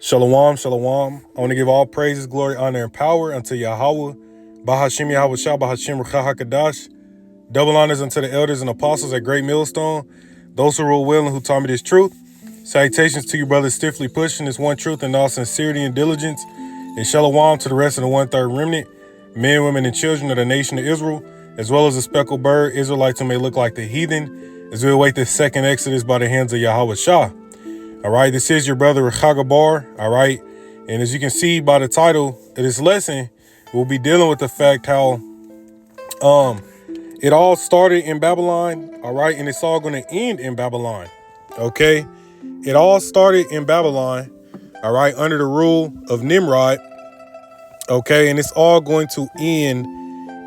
Shalom, shalom. I want to give all praises, glory, honor, and power unto Yahweh. Bahashim Yahweh Shah, Bahashim Ruchah HaKadosh. Double honors unto the elders and apostles at Great Millstone, those who rule well and who taught me this truth. Salutations to you, brothers, stiffly pushing this one truth in all sincerity and diligence. And shalom to the rest of the one-third remnant, men, women, and children of the nation of Israel, as well as the speckled bird, Israelites who may look like the heathen, as we await the second Exodus by the hands of Yahweh Shah. All right, this is your brother Ruchah. All right, and as you can see by the title of this lesson, we'll be dealing with the fact how it all started in Babylon. All right, and it's all going to end in Babylon. Okay, it all started in Babylon. All right, under the rule of Nimrod. Okay, and it's all going to end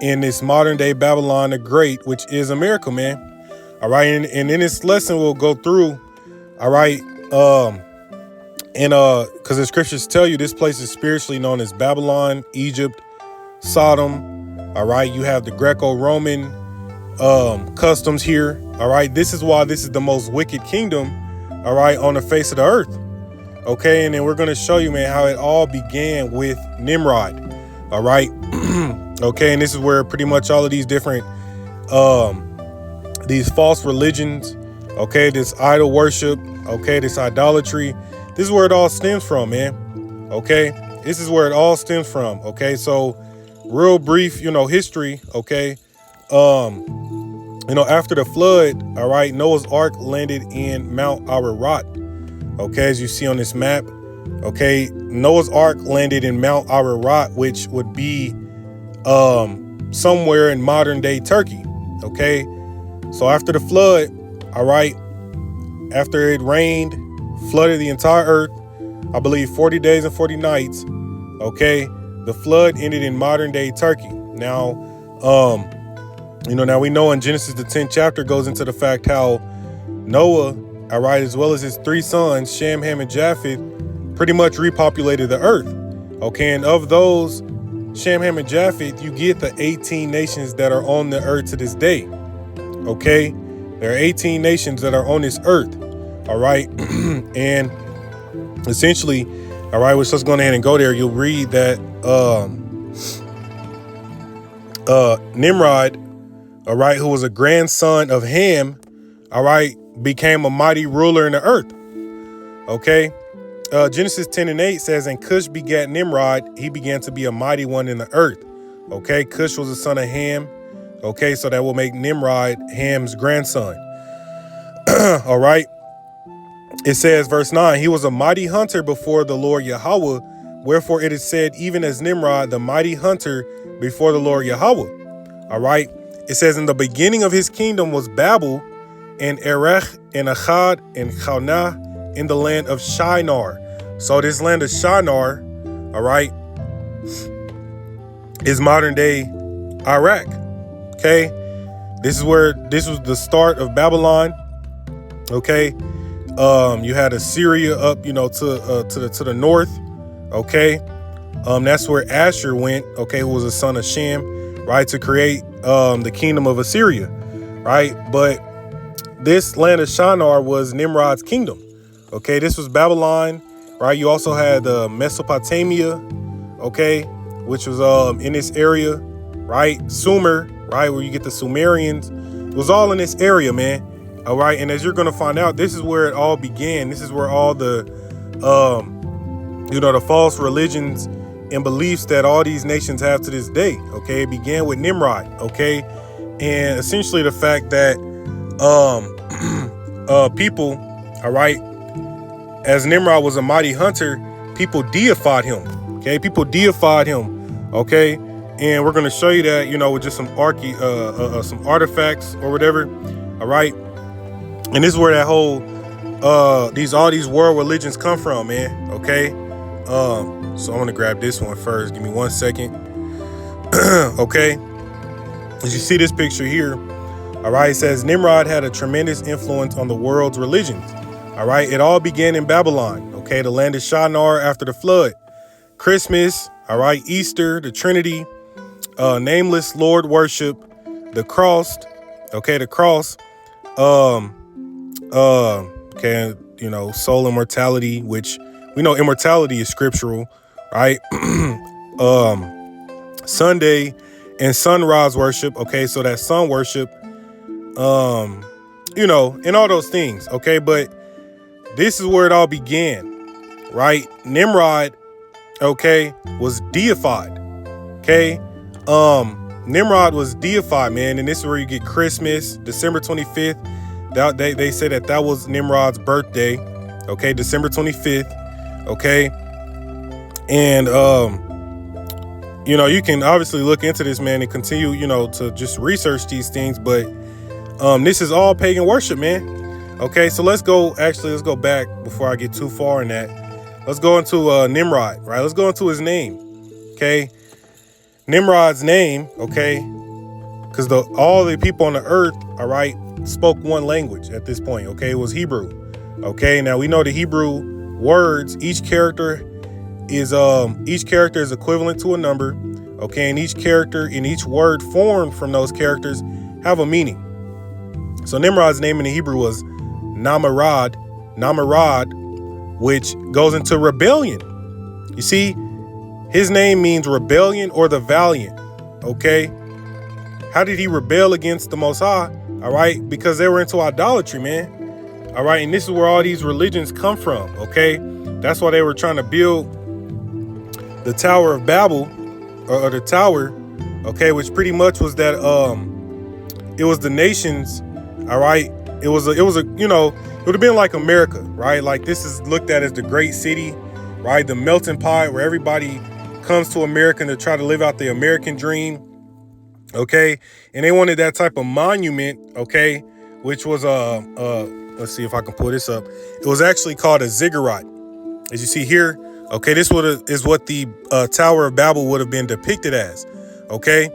in this modern day Babylon the Great, which is America, man. All right, and in this lesson we'll go through. All right. Because the scriptures tell you this place is spiritually known as Babylon, Egypt, Sodom. All right. You have the Greco-Roman customs here. All right. This is why this is the most wicked kingdom. All right. On the face of the earth. Okay. And then we're going to show you, man, how it all began with Nimrod. All right. Okay. And this is where pretty much all of these different these false religions. Okay. This idol worship. Okay, this idolatry, this is where it all stems from, man. Okay, this is where it all stems from. Okay, so real brief, history. Okay, after the flood, all right, Noah's Ark landed in Mount Ararat. Okay, as you see on this map. Okay, Noah's Ark landed in Mount Ararat, which would be somewhere in modern day Turkey. Okay, so after the flood, all right. After it rained, flooded the entire earth, I believe 40 days and 40 nights. Okay. The flood ended in modern day Turkey. Now, now we know in Genesis, the 10th chapter goes into the fact how Noah, all right, as well as his three sons, Shem, Ham, and Japheth, pretty much repopulated the earth. Okay. And of those, Shem, Ham, and Japheth, you get the 18 nations that are on the earth to this day. Okay. There are 18 nations that are on this earth. All right. And essentially, all right, let's just go ahead and go there. You'll read that Nimrod, all right, who was a grandson of Ham, all right, became a mighty ruler in the earth. Okay. Genesis 10:8 says, and Cush begat Nimrod. He began to be a mighty one in the earth. Okay. Cush was the son of Ham. Okay, so that will make Nimrod Ham's grandson. All right. It says, verse 9, he was a mighty hunter before the Lord Yahweh. Wherefore it is said, even as Nimrod, the mighty hunter before the Lord Yahweh. All right. It says, in the beginning of his kingdom was Babel and Erech and Akkad and Calneh in the land of Shinar. So this land of Shinar, all right, is modern day Iraq. Okay, this was the start of Babylon. Okay, you had Assyria up, to the north. Okay, that's where Asher went. Okay, who was a son of Shem, right, to create the kingdom of Assyria, right? But this land of Shinar was Nimrod's kingdom. Okay, this was Babylon, right? You also had Mesopotamia, okay, which was in this area, right? Sumer. Right, where you get the Sumerians. It was all in this area, man. All right, and as you're going to find out, this is where it all began. This is where all the, the false religions and beliefs that all these nations have to this day. Okay, it began with Nimrod. Okay, and essentially the fact that people, all right, as Nimrod was a mighty hunter, people deified him. Okay, people deified him. Okay. And we're going to show you that, with just some some artifacts or whatever. All right. And this is where that whole all these world religions come from, man. OK, so I'm going to grab this one first. Give me 1 second. OK, as you see this picture here. All right. It says Nimrod had a tremendous influence on the world's religions. All right. It all began in Babylon. OK, the land of Shinar after the flood. Christmas. All right. Easter, the Trinity. Nameless Lord worship, the cross, okay, the cross, okay, soul immortality, which we know immortality is scriptural, right? Sunday and sunrise worship. Okay, so that sun worship, you know, and all those things. Okay, but this is where it all began, right? Nimrod, okay, was deified. Okay, Nimrod was deified, man, and this is where you get Christmas, December 25th. They said that was Nimrod's birthday. Okay, December 25th. Okay, and you know, you can obviously look into this, man, and continue, you know, to just research these things, but this is all pagan worship, man. Okay, so let's go back before I get too far in that. Let's go into Nimrod, right? Let's go into his name. Okay, Nimrod's name, okay, because all the people on the earth, all right, spoke one language at this point. Okay, it was Hebrew. Okay, now we know the Hebrew words, each character is equivalent to a number. Okay, and each character in each word formed from those characters have a meaning. So Nimrod's name in the Hebrew was Nimrod, which goes into rebellion. You see, his name means rebellion or the valiant. Okay, how did he rebel against the Most High? All right, because they were into idolatry, man. All right, and this is where all these religions come from. Okay, that's why they were trying to build the Tower of Babel, or the tower. Okay, which pretty much was that it was the nations. All right, it was a you know, it would have been like America, right? Like this is looked at as the great city, right? The melting pot where everybody comes to America to try to live out the American dream. Okay, and they wanted that type of monument. Okay, which was let's see if I can pull this up. It was actually called a ziggurat, as you see here. Okay, this is what the Tower of Babel would have been depicted as. Okay,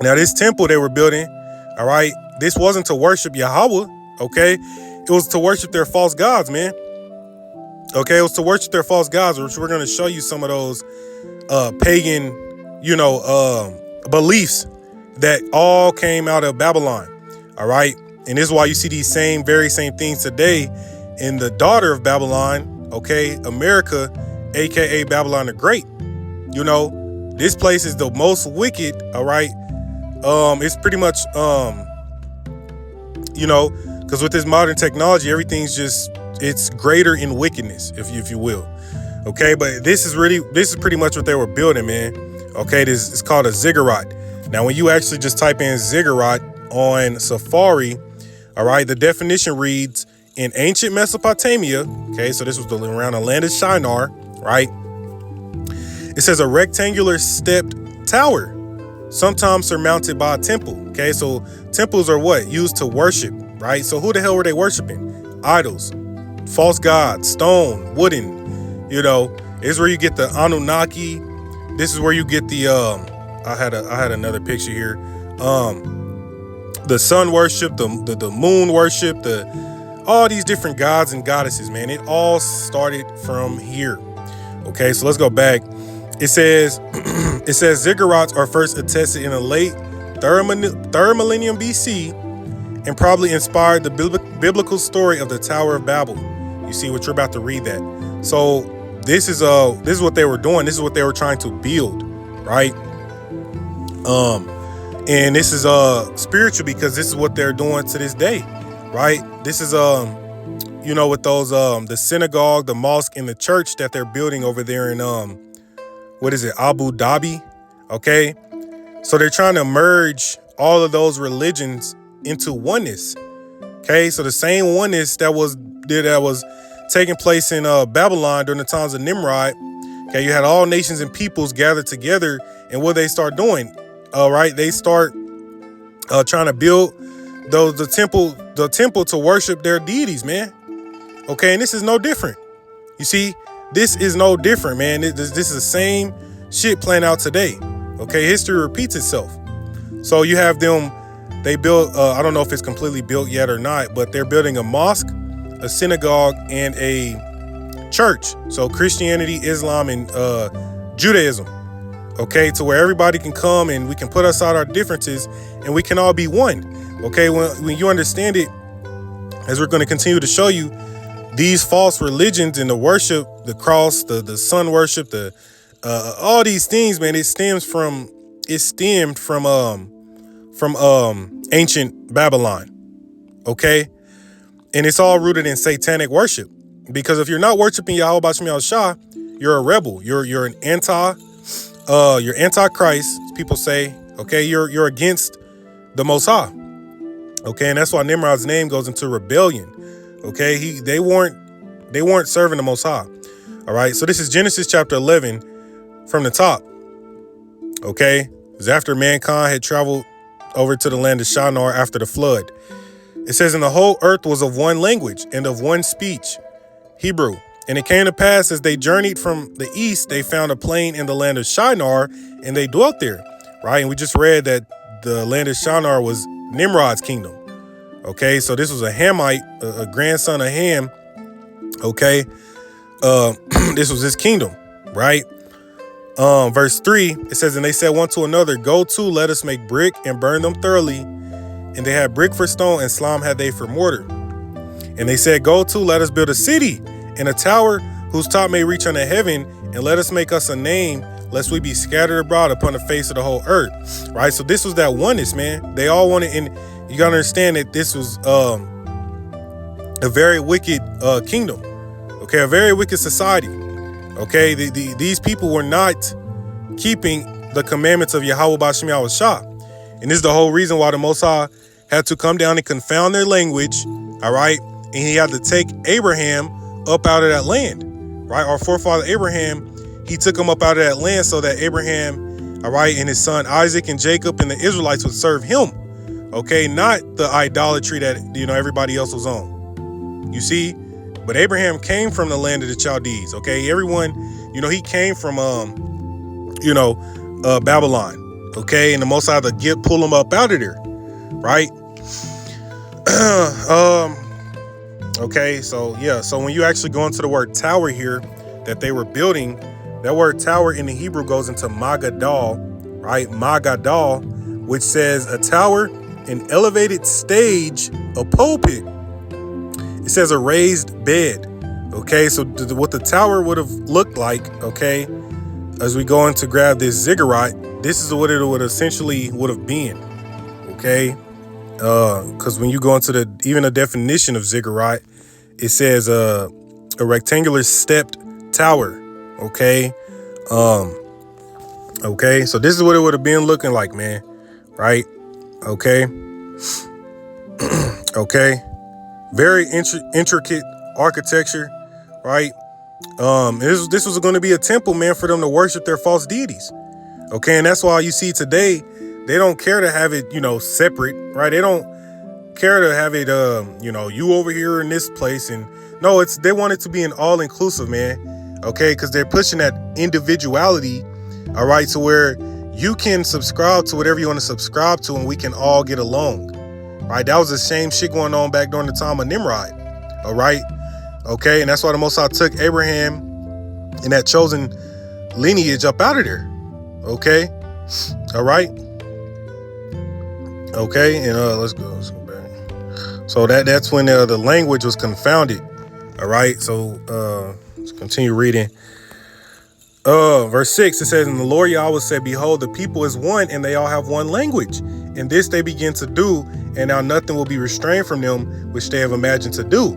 now this temple they were building, all right, this wasn't to worship Yahweh. Okay, it was to worship their false gods, man. Okay, it was to worship their false gods, which we're going to show you some of those pagan, you know, beliefs that all came out of Babylon. All right, and this is why you see these very same things today in the daughter of Babylon. Okay, Amerikkka, aka Babylon the Great. You know, this place is the most wicked. All right, it's pretty much you know, because with this modern technology, everything's it's greater in wickedness, if you will. Okay, but this is pretty much what they were building, man. Okay, it's called a ziggurat. Now, when you actually just type in ziggurat on Safari, all right, the definition reads, in ancient Mesopotamia, okay, so this was around the Land of Shinar, right? It says a rectangular stepped tower, sometimes surmounted by a temple. Okay, so temples are what? Used to worship, right? So who the hell were they worshiping? Idols, false gods, stone, wooden. You know, this is where you get the Anunnaki. This is where you get the I had another picture here. The sun worship, the moon worship, all these different gods and goddesses, man. It all started from here. Okay, so let's go back. It says ziggurats are first attested in the late third millennium BC and probably inspired the biblical story of the Tower of Babel. You see what you're about to read that. So this is what they were doing. This is what they were trying to build, right? And this is spiritual because this is what they're doing to this day, right? This is you know, with those the synagogue, the mosque, and the church that they're building over there in Abu Dhabi. Okay, so they're trying to merge all of those religions into oneness. Okay, so the same oneness that was taking place in Babylon during the times of Nimrod. Okay, you had all nations and peoples gathered together, and what they start doing, all right, they start trying to build the temple to worship their deities, man. Okay, and this is no different. You see, this is no different, man. This is the same shit playing out today. Okay, history repeats itself. So you have them, they built, I don't know if it's completely built yet or not, but they're building a mosque, a synagogue, and a church. So Christianity, Islam, and Judaism. Okay, to where everybody can come and we can put aside our differences and we can all be one. Okay, when you understand it, as we're going to continue to show you, these false religions and the worship, the cross, the sun worship, all these things, man, it stemmed from ancient Babylon. Okay. And it's all rooted in satanic worship. Because if you're not worshiping Yahweh Bashim Yahushua, you're a rebel. You're an you're anti-Christ, people say. Okay, you're against the Most High. Okay, and that's why Nimrod's name goes into rebellion. Okay, they weren't serving the Most High. All right, so this is Genesis chapter 11 from the top. Okay, it's after mankind had traveled over to the land of Shinar after the flood. It says, and the whole earth was of one language and of one speech, Hebrew. And it came to pass as they journeyed from the east, they found a plain in the land of Shinar, and they dwelt there. Right, and we just read that the land of Shinar was Nimrod's kingdom. Okay, so this was a Hamite, a grandson of Ham. Okay, this was his kingdom, right? Verse 3, it says, and they said one to another, go to, let us make brick and burn them thoroughly. And they had brick for stone and slime had they for mortar. And they said, go to, let us build a city and a tower whose top may reach unto heaven, and let us make us a name, lest we be scattered abroad upon the face of the whole earth. Right, so this was that oneness, man. They all wanted, and you gotta understand that this was a very wicked kingdom. Okay, a very wicked society. Okay, these people were not keeping the commandments of Yahweh Bashim Yahushua. And this is the whole reason why the Most High had to come down and confound their language. All right, and he had to take Abraham up out of that land. Right, our forefather Abraham, he took him up out of that land so that Abraham, all right, and his son Isaac and Jacob and the Israelites would serve him. Okay, not the idolatry that, everybody else was on. You see, but Abraham came from the land of the Chaldees. Okay, everyone, he came from, Babylon. Okay, and the Most High had to pull him up out of there. Right. Okay, so yeah, so when you actually go into the word tower here that they were building, that word tower in the Hebrew goes into Magadal, right? Magadal, which says a tower, an elevated stage, a pulpit. It says a raised bed. Okay, so what the tower would have looked like, okay, as we go in to grab this ziggurat, this is what it would essentially would have been. Okay, because when you go into even a definition of ziggurat, it says a rectangular stepped tower. Okay, okay, so this is what it would have been looking like, man. Right? Okay. Okay, very intricate architecture, right? This was going to be a temple, man, for them to worship their false deities. Okay, and that's why you see today they don't care to have it, separate, right? They don't care to have it, you over here in this place, and no, they want it to be an all-inclusive, man. Okay, because they're pushing that individuality, all right, to where you can subscribe to whatever you want to subscribe to, and we can all get along. Right, that was the same shit going on back during the time of Nimrod. All right, okay, and that's why the Most High took Abraham and that chosen lineage up out of there. Okay, all right, okay, and let's go back. So that's when the language was confounded. All right, so let's continue reading. Verse 6, it says, and the Lord Yahweh said, behold, the people is one, and they all have one language. And this they begin to do, and now nothing will be restrained from them, which they have imagined to do.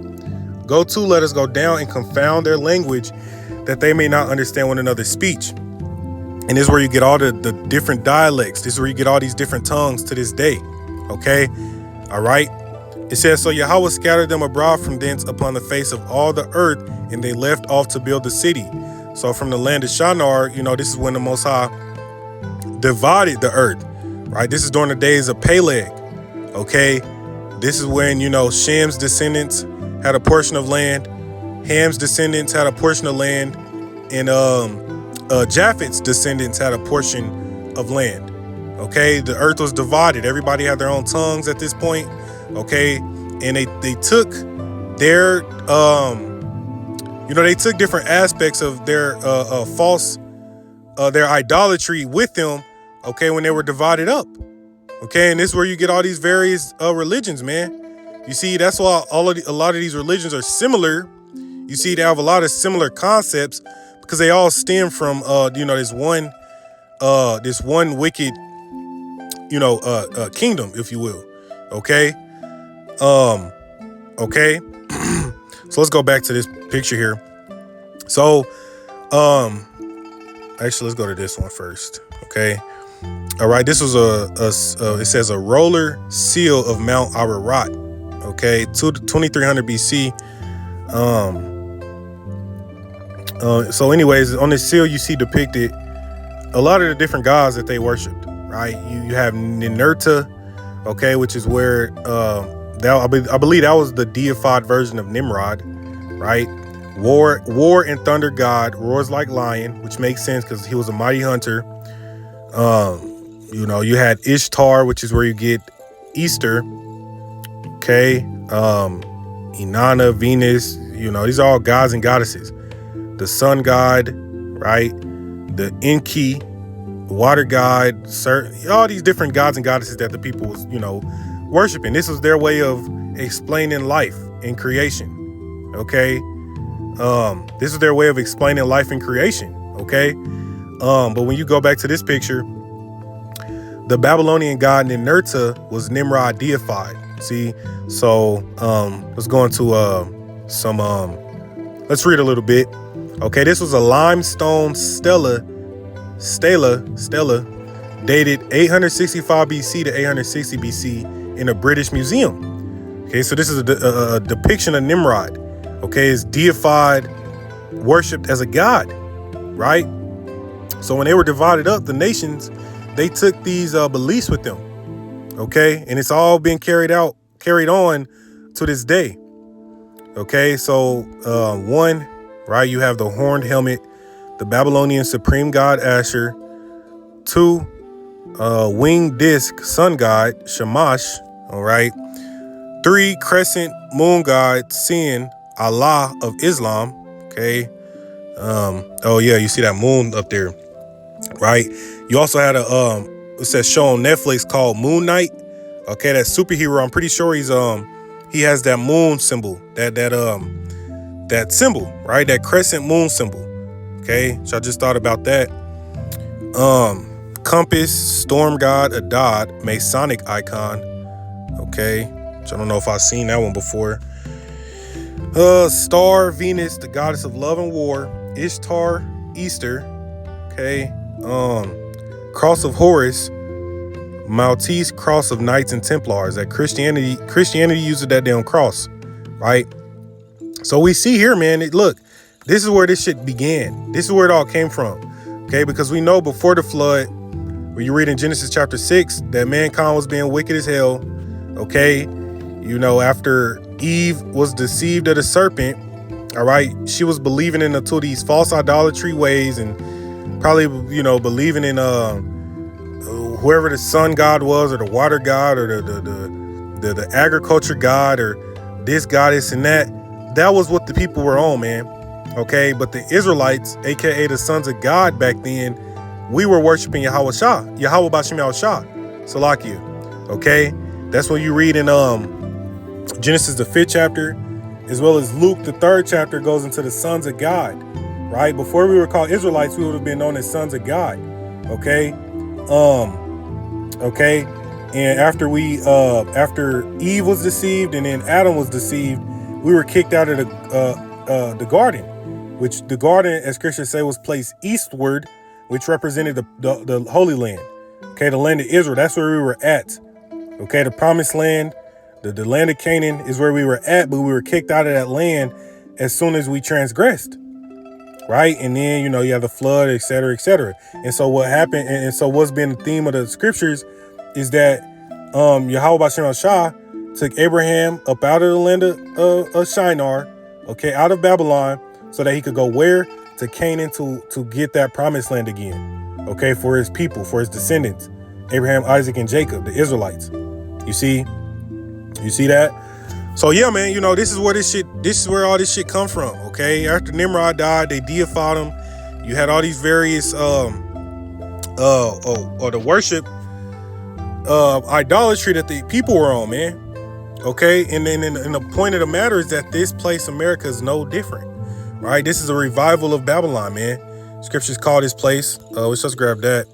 Go to, let us go down and confound their language, that they may not understand one another's speech. And this is where you get all the different dialects. This is where you get all these different tongues to this day. Okay? All right? It says, so Yahweh scattered them abroad from thence upon the face of all the earth, and they left off to build the city. So from the land of Shinar, this is when the Most High divided the earth, right? This is during the days of Peleg, okay? This is when, Shem's descendants had a portion of land, Ham's descendants had a portion of land, and Japheth's descendants had a portion of land, okay? The earth was divided. Everybody had their own tongues at this point, okay? And they took their... they took different aspects of their their idolatry with them, okay, when they were divided up. Okay, and this is where you get all these various religions, man. You see, that's why a lot of these religions are similar, You see, they have a lot of similar concepts because they all stem from this one wicked kingdom, if you will. Okay. Okay. So let's go back to this picture here. So actually, let's go to this one first. Okay. All right. This was it says a roller seal of Mount Ararat. Okay. 2300 BC. So anyways, on this seal, you see depicted a lot of the different gods that they worshipped, right? You have Ninurta, okay, which is where, I believe that was the deified version of Nimrod, right? War and thunder god, roars like lion, which makes sense because he was a mighty hunter. You had Ishtar, which is where you get Easter, okay? Inanna, Venus, these are all gods and goddesses. The sun god, right? The Enki, water god, all these different gods and goddesses that the people was, worshiping. This was their way of explaining life and creation. Okay. This is their way of explaining life and creation. Okay. But when you go back to this picture, the Babylonian god Ninurta was Nimrod deified. See, so let's go into let's read a little bit. Okay, this was a limestone stela dated 865 BC to 860 BC in a British museum. Okay, so this is a depiction of Nimrod. Okay, is deified, worshipped as a god, right? So when they were divided up, the nations, they took these beliefs with them. Okay, and it's all been carried on to this day. Okay, so one, right, you have the horned helmet, the Babylonian supreme god Asher. 2, winged disc sun god Shamash. All right. 3, crescent moon god Sin, Allah of Islam. Okay. Oh yeah, you see that moon up there, right? You also had it says show on Netflix called Moon Knight. Okay, that superhero. I'm pretty sure he has that moon symbol, that symbol, right? That crescent moon symbol. Okay, so I just thought about that. Compass, storm god Adad, Masonic icon. Okay, so I don't know if I've seen that one before. Star, Venus, the goddess of love and war. Ishtar, Easter. Okay. Cross of Horus, Maltese cross of Knights and Templars. That Christianity uses that damn cross, right? So we see here, man, look, this is where this shit began. This is where it all came from. Okay, because we know before the flood, when you read in Genesis chapter 6, that mankind was being wicked as hell. Okay, after Eve was deceived of the serpent, all right, she was believing into these false idolatry ways and probably, believing in whoever the sun god was, or the water god, or the agriculture god, or this goddess and that. That was what the people were on, man. Okay, but the Israelites, aka the sons of God back then, we were worshiping Yahweh B'Shem Yahushua, Salakia. Okay, that's what you read in Genesis the 5th chapter, as well as Luke the 3rd chapter goes into the sons of God. Right before we were called Israelites, we would have been known as sons of God. Okay, okay, and after Eve was deceived and then Adam was deceived, we were kicked out of the garden. Which the garden, as Christians say, was placed eastward, which represented the Holy Land. Okay, the land of Israel, that's where we were at. Okay, the promised land, the land of Canaan is where we were at, but we were kicked out of that land as soon as we transgressed. Right? And then, you have the flood, et cetera, et cetera. And so what happened, and so what's been the theme of the scriptures is that Yahweh B'Shem took Abraham up out of the land of Shinar, okay, out of Babylon, so that he could go where? To Canaan to get that promised land again. Okay, for his people, for his descendants. Abraham, Isaac, and Jacob, the Israelites. You see that? So yeah, man, this is where all this shit come from. Okay. After Nimrod died, they deified him. You had all these various or the worship idolatry that the people were on, man. Okay, and then and the point of the matter is that this place, America, is no different. right? This is a revival of Babylon, man. Scriptures call this place. Let's just grab that.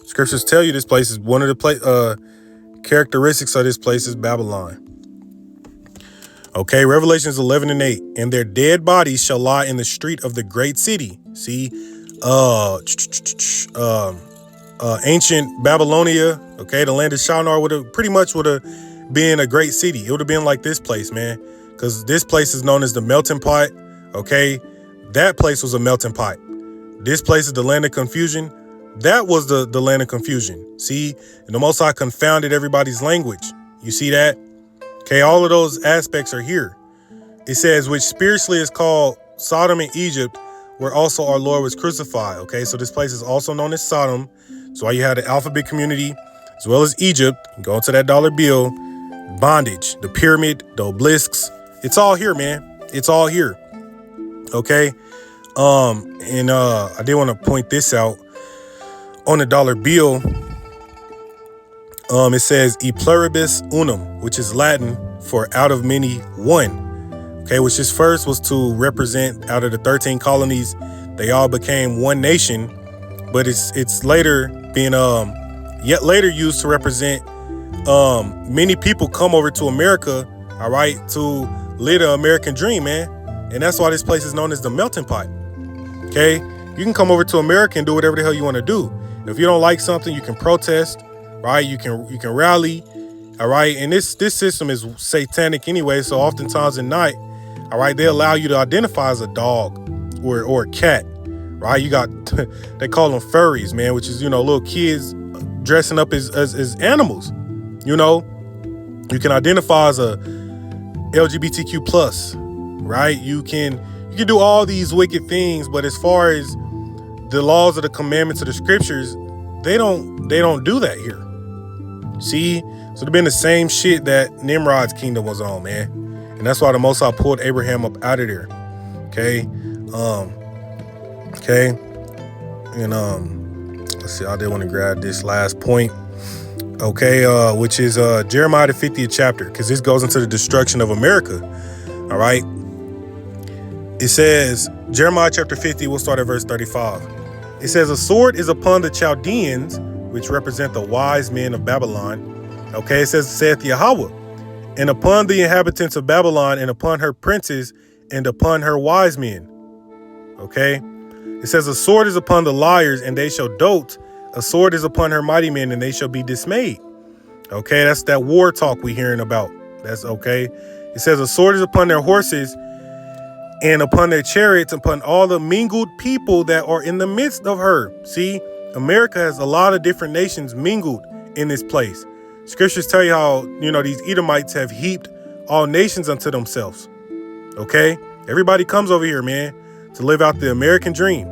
Scriptures tell you this place is one of the characteristics of this place is Babylon. Okay, Revelations 11:8. And their dead bodies shall lie in the street of the great city. See, ancient Babylonia. Okay, the land of Shinar would have been a great city. It would have been like this place, man, because this place is known as the melting pot. Okay, that place was a melting pot. This place is the land of confusion. That was the land of confusion. See, and the Most High confounded everybody's language. You see that? Okay, all of those aspects are here. It says, which spiritually is called Sodom and Egypt, where also our Lord was crucified. Okay, so this place is also known as Sodom. So why you had the alphabet community as well as Egypt. Go into that dollar bill, bondage, the pyramid, the obelisks. It's all here, man. It's all here. Okay. I did want to point this out. On the dollar bill, it says e pluribus unum, which is Latin for out of many one. Okay, which is first was to represent out of the 13 colonies, they all became one nation, but it's later being yet later used to represent many people come over to America, all right, to live the American dream, man. And that's why this place is known as the melting pot. Okay, you can come over to America and do whatever the hell you want to do. If you don't like something, you can protest, right? You can rally, all right? And this system is satanic anyway, so oftentimes at night, all right, they allow you to identify as a dog or a cat, right? You got, they call them furries, man, which is, little kids dressing up as animals, You can identify as a LGBTQ plus, right? You can do all these wicked things, but as far as the laws of the commandments of the scriptures, they don't do that here. See, so it's been the same shit that Nimrod's kingdom was on, man, and that's why the Most High pulled Abraham up out of there. Okay, and let's see. I did want to grab this last point. Okay, which is Jeremiah the 50th chapter, because this goes into the destruction of America. All right. It says, Jeremiah chapter 50, we'll start at verse 35. It says, a sword is upon the Chaldeans, which represent the wise men of Babylon. Okay, it says, saith Yahweh, and upon the inhabitants of Babylon, and upon her princes, and upon her wise men. Okay, it says, a sword is upon the liars, and they shall dote. A sword is upon her mighty men, and they shall be dismayed. Okay, that's that war talk we hearing about. That's okay. It says, a sword is upon their horses, and upon their chariots, upon all the mingled people that are in the midst of her. See, America has a lot of different nations mingled in this place. Scriptures tell you how, these Edomites have heaped all nations unto themselves. Okay? Everybody comes over here, man, to live out the American dream.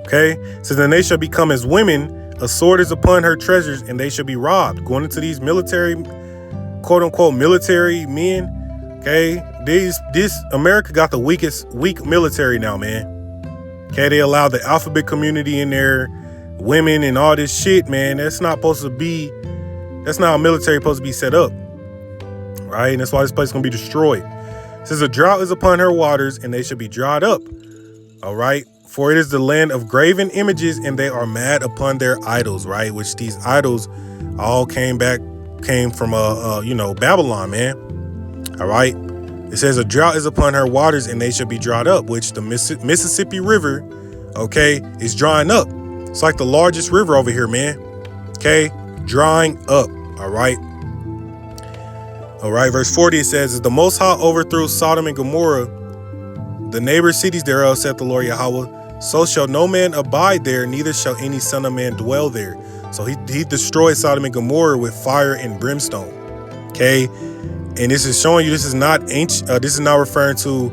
Okay? So then they shall become as women. A sword is upon her treasures, and they shall be robbed. Going into these military, quote unquote, military men. Okay? This America got the weak military now, man. Okay, they allow the alphabet community in there, women and all this shit, man. That's not how military supposed to be set up. Right? And that's why this place is gonna be destroyed. It says a drought is upon her waters, and they shall be dried up. All right. For it is the land of graven images, and they are mad upon their idols, right? Which these idols all came from Babylon, man. All right. It says a drought is upon her waters, and they shall be dried up, which the Mississippi River, okay, is drying up. It's like the largest river over here, man. Okay, drying up. All right. All right. Verse 40, it says, as the Most High overthrew Sodom and Gomorrah, the neighbor cities thereof, saith the Lord Yahweh, so shall no man abide there, neither shall any son of man dwell there. So he destroyed Sodom and Gomorrah with fire and brimstone. Okay. And this is showing you this is not ancient. This is not referring to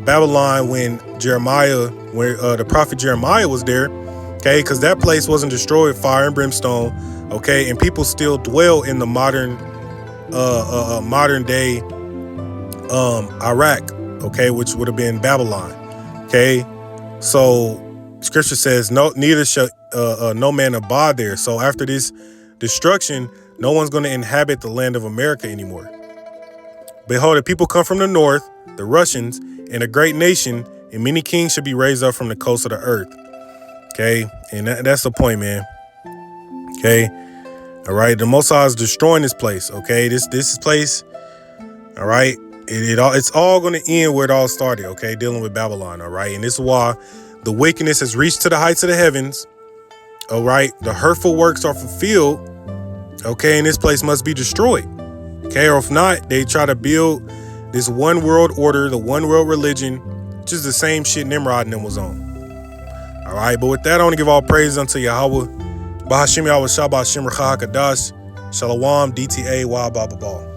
Babylon when the prophet Jeremiah was there. Okay, because that place wasn't destroyed with fire and brimstone. Okay, and people still dwell in the modern day Iraq. Okay, which would have been Babylon. Okay, so Scripture says neither shall no man abide there. So after this destruction, no one's going to inhabit the land of America anymore. Behold, a people come from the north, the Russians, and a great nation, and many kings should be raised up from the coast of the earth. Okay, and that's the point, man. Okay, all right. The Most High is destroying this place. Okay, this place. All right, it's all going to end where it all started. Okay, dealing with Babylon. All right, and this is why the wickedness has reached to the heights of the heavens. All right, the hurtful works are fulfilled. Okay, and this place must be destroyed. Okay, or if not, they try to build this one world order, the one world religion, which is the same shit Nimrod and them was on. All right, but with that, I want to give all praise unto Yahweh. Bahashim Yahweh Shabbat Shem Rachah Kadash. Shalom, DTA, Wa Ba Ba Ba.